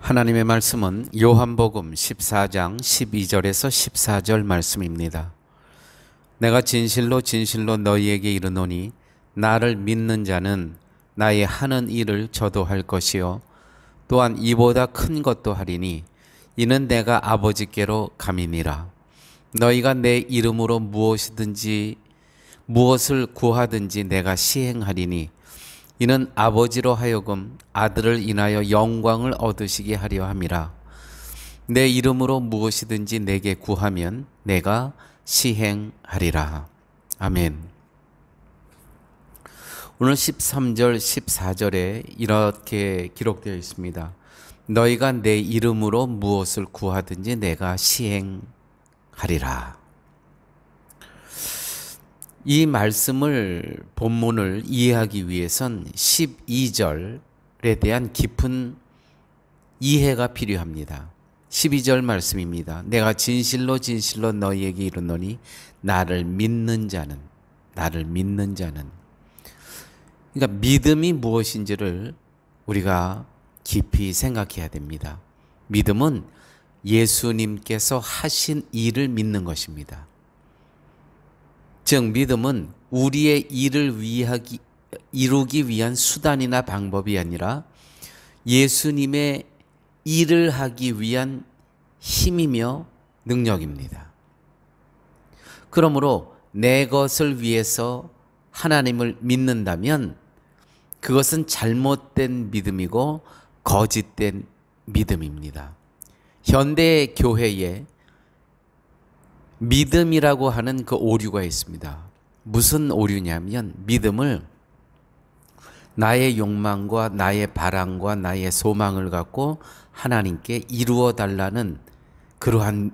하나님의 말씀은 요한복음 14장 12절에서 14절 말씀입니다. 내가 진실로 진실로 너희에게 이르노니 나를 믿는 자는 나의 하는 일을 저도 할 것이요 또한 이보다 큰 것도 하리니 이는 내가 아버지께로 감이니라. 너희가 내 이름으로 무엇을 구하든지 내가 시행하리니 이는 아버지로 하여금 아들을 인하여 영광을 얻으시게 하려 함이라. 내 이름으로 무엇이든지 내게 구하면 내가 시행하리라. 아멘. 오늘 13절 14절에 이렇게 기록되어 있습니다. 너희가 내 이름으로 무엇을 구하든지 내가 시행하리라. 이 말씀을 본문을 이해하기 위해선 12절에 대한 깊은 이해가 필요합니다. 12절 말씀입니다. 내가 진실로 진실로 너희에게 이르노니 나를 믿는 자는 그러니까 믿음이 무엇인지를 우리가 깊이 생각해야 됩니다. 믿음은 예수님께서 하신 일을 믿는 것입니다. 즉 믿음은 우리의 일을 이루기 위한 수단이나 방법이 아니라 예수님의 일을 하기 위한 힘이며 능력입니다. 그러므로 내 것을 위해서 하나님을 믿는다면 그것은 잘못된 믿음이고 거짓된 믿음입니다. 현대 교회에 믿음이라고 하는 그 오류가 있습니다. 무슨 오류냐면 믿음을 나의 욕망과 나의 바람과 나의 소망을 갖고 하나님께 이루어 달라는 그러한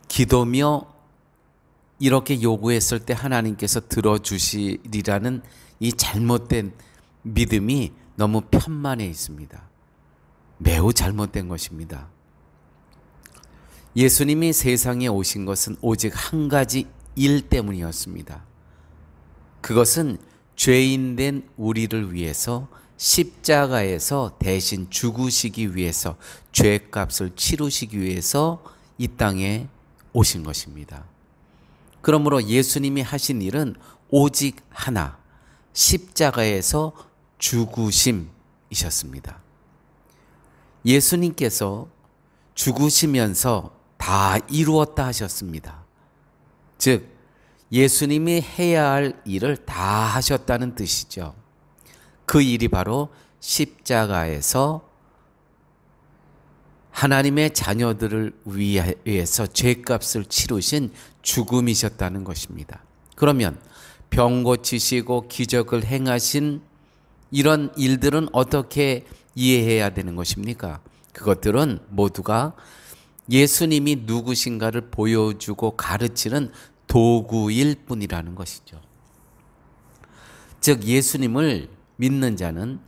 기도며 이렇게 요구했을 때 하나님께서 들어주시리라는 이 잘못된 믿음이 너무 편만해 있습니다. 매우 잘못된 것입니다. 예수님이 세상에 오신 것은 오직 한 가지 일 때문이었습니다. 그것은 죄인된 우리를 위해서 십자가에서 대신 죽으시기 위해서 죄값을 치르시기 위해서 이 땅에 오신 것입니다. 그러므로 예수님이 하신 일은 오직 하나, 십자가에서 죽으심이셨습니다. 예수님께서 죽으시면서 다 이루었다 하셨습니다. 즉 예수님이 해야 할 일을 다 하셨다는 뜻이죠. 그 일이 바로 십자가에서 하나님의 자녀들을 위해서 죄값을 치르신 죽음이셨다는 것입니다. 그러면 병 고치시고 기적을 행하신 이런 일들은 어떻게 이해해야 되는 것입니까? 그것들은 모두가 예수님이 누구신가를 보여주고 가르치는 도구일 뿐이라는 것이죠. 즉 예수님을 믿는 자는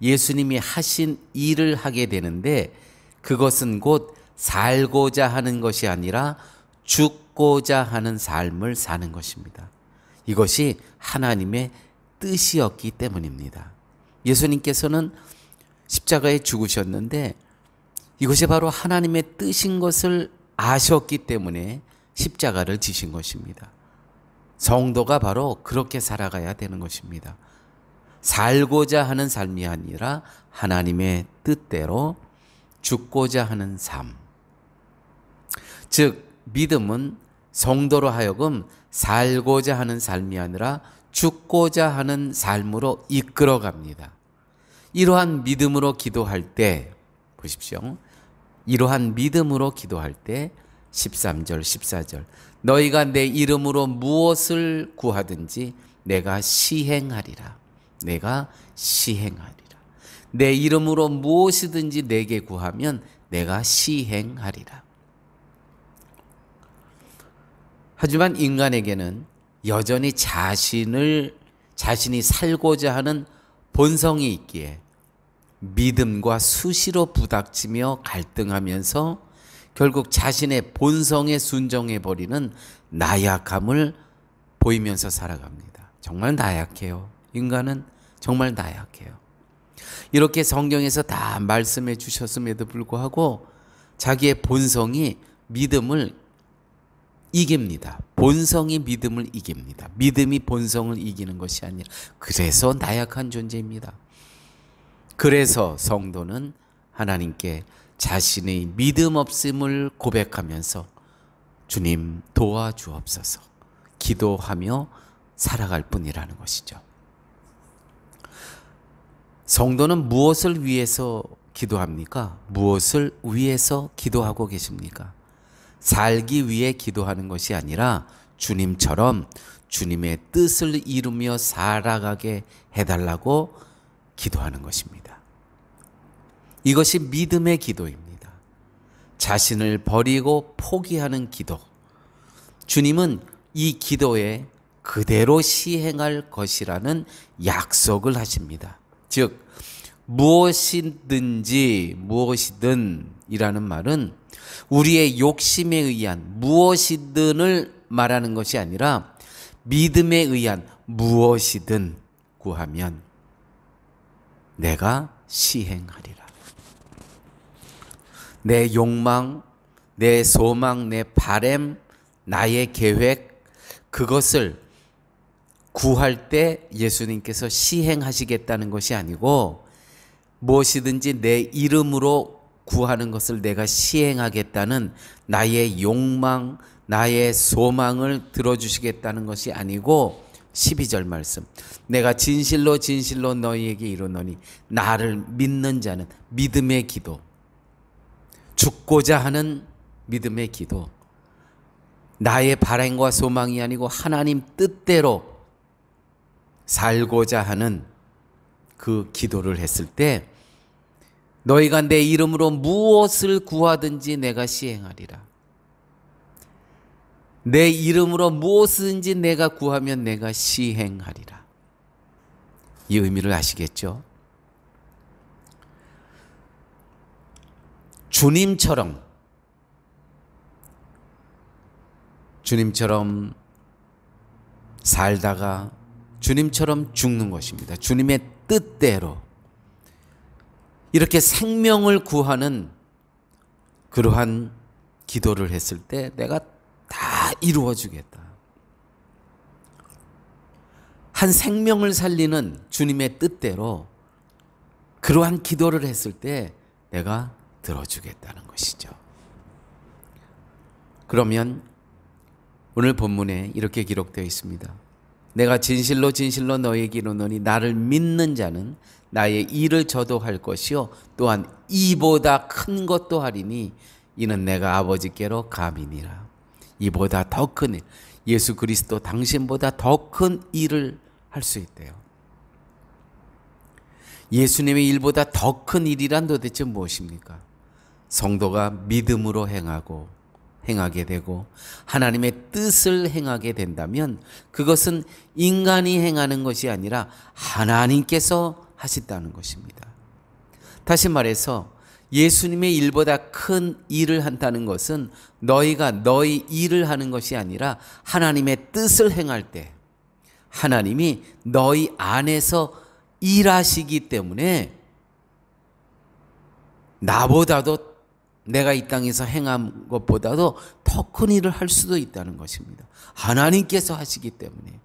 예수님이 하신 일을 하게 되는데 그것은 곧 살고자 하는 것이 아니라 죽고자 하는 삶을 사는 것입니다. 이것이 하나님의 뜻이었기 때문입니다. 예수님께서는 십자가에 죽으셨는데 이것이 바로 하나님의 뜻인 것을 아셨기 때문에 십자가를 지신 것입니다. 성도가 바로 그렇게 살아가야 되는 것입니다. 살고자 하는 삶이 아니라 하나님의 뜻대로 죽고자 하는 삶. 즉 믿음은 성도로 하여금 살고자 하는 삶이 아니라 죽고자 하는 삶으로 이끌어갑니다. 이러한 믿음으로 기도할 때 보십시오. 이러한 믿음으로 기도할 때 13절 14절 너희가 내 이름으로 무엇을 구하든지 내가 시행하리라. 내가 시행하리라. 내 이름으로 무엇이든지 내게 구하면 내가 시행하리라. 하지만 인간에게는 여전히 자신이 살고자 하는 본성이 있기에 믿음과 수시로 부닥치며 갈등하면서 결국 자신의 본성에 순종해버리는 나약함을 보이면서 살아갑니다. 정말 나약해요. 인간은 정말 나약해요. 이렇게 성경에서 다 말씀해 주셨음에도 불구하고 자기의 본성이 믿음을 이깁니다. 본성이 믿음을 이깁니다. 믿음이 본성을 이기는 것이 아니라, 그래서 나약한 존재입니다. 그래서 성도는 하나님께 자신의 믿음 없음을 고백하면서 주님 도와주옵소서 기도하며 살아갈 뿐이라는 것이죠. 성도는 무엇을 위해서 기도합니까? 무엇을 위해서 기도하고 계십니까? 살기 위해 기도하는 것이 아니라 주님처럼 주님의 뜻을 이루며 살아가게 해달라고 기도하는 것입니다. 이것이 믿음의 기도입니다. 자신을 버리고 포기하는 기도. 주님은 이 기도에 그대로 시행할 것이라는 약속을 하십니다. 즉 무엇이든 이라는 말은 우리의 욕심에 의한 무엇이든을 말하는 것이 아니라 믿음에 의한 무엇이든 구하면 내가 시행하리라. 내 욕망, 내 소망, 내 바램, 나의 계획, 그것을 구할 때 예수님께서 시행하시겠다는 것이 아니고 무엇이든지 내 이름으로 구하는 것을 내가 시행하겠다는 나의 욕망, 나의 소망을 들어주시겠다는 것이 아니고 12절 말씀, 내가 진실로 진실로 너희에게 이르노니 나를 믿는 자는 믿음의 기도, 죽고자 하는 믿음의 기도, 나의 바람과 소망이 아니고 하나님 뜻대로 살고자 하는 그 기도를 했을 때 너희가 내 이름으로 무엇을 구하든지 내가 시행하리라. 내 이름으로 무엇이든지 내가 구하면 내가 시행하리라. 이 의미를 아시겠죠? 주님처럼 살다가 주님처럼 죽는 것입니다. 주님의 뜻대로 이렇게 생명을 구하는 그러한 기도를 했을 때 내가 다 이루어 주겠다. 한 생명을 살리는 주님의 뜻대로 그러한 기도를 했을 때 내가 들어주겠다는 것이죠. 그러면 오늘 본문에 이렇게 기록되어 있습니다. 내가 진실로 진실로 너희에게 이르노니 나를 믿는 자는 나의 일을 저도 할 것이요 또한 이보다 큰 것도 하리니 이는 내가 아버지께로 감이니라. 이보다 더 큰 일, 예수 그리스도 당신보다 더 큰 일을 할 수 있대요. 예수님의 일보다 더 큰 일이란 도대체 무엇입니까? 성도가 믿음으로 행하게 되고 하나님의 뜻을 행하게 된다면 그것은 인간이 행하는 것이 아니라 하나님께서 하신다는 것입니다. 다시 말해서 예수님의 일보다 큰 일을 한다는 것은 너희가 너희 일을 하는 것이 아니라 하나님의 뜻을 행할 때 하나님이 너희 안에서 일하시기 때문에 나보다도 내가 이 땅에서 행한 것보다도 더 큰 일을 할 수도 있다는 것입니다. 하나님께서 하시기 때문에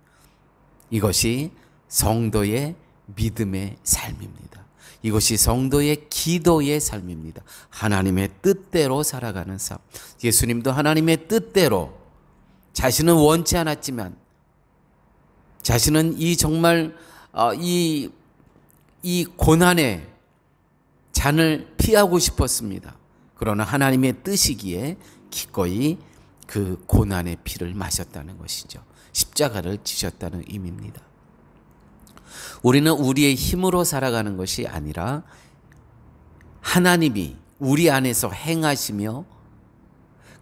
이것이 성도의 믿음의 삶입니다. 이것이 성도의 기도의 삶입니다. 하나님의 뜻대로 살아가는 삶. 예수님도 하나님의 뜻대로 자신은 원치 않았지만 자신은 이 정말 이 고난의 잔을 피하고 싶었습니다. 그러나 하나님의 뜻이기에 기꺼이 그 고난의 피를 마셨다는 것이죠. 십자가를 지셨다는 의미입니다. 우리는 우리의 힘으로 살아가는 것이 아니라 하나님이 우리 안에서 행하시며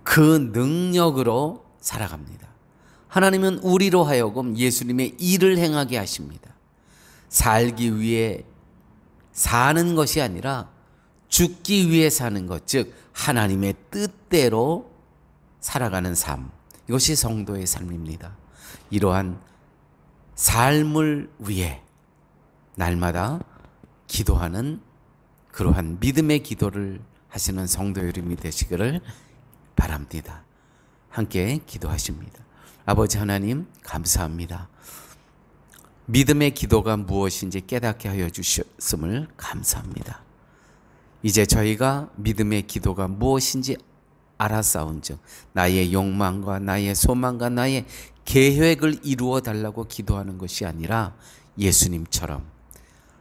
그 능력으로 살아갑니다. 하나님은 우리로 하여금 예수님의 일을 행하게 하십니다. 살기 위해 사는 것이 아니라 죽기 위해 사는 것, 즉 하나님의 뜻대로 살아가는 삶, 이것이 성도의 삶입니다. 이러한 삶을 위해 날마다 기도하는 그러한 믿음의 기도를 하시는 성도 여러분이 되시기를 바랍니다. 함께 기도하십니다. 아버지 하나님 감사합니다. 믿음의 기도가 무엇인지 깨닫게 하여 주셨음을 감사합니다. 이제 저희가 믿음의 기도가 무엇인지 알아싸운즉 나의 욕망과 나의 소망과 나의 계획을 이루어 달라고 기도하는 것이 아니라 예수님처럼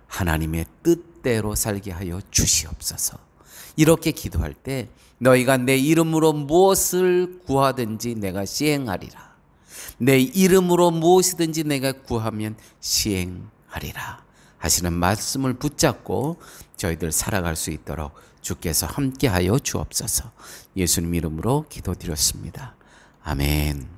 하나님의 뜻대로 살게 하여 주시옵소서. 이렇게 기도할 때 너희가 내 이름으로 무엇을 구하든지 내가 시행하리라. 내 이름으로 무엇이든지 내가 구하면 시행하리라 하시는 말씀을 붙잡고 저희들 살아갈 수 있도록 주께서 함께하여 주옵소서. 예수님 이름으로 기도드렸습니다. 아멘.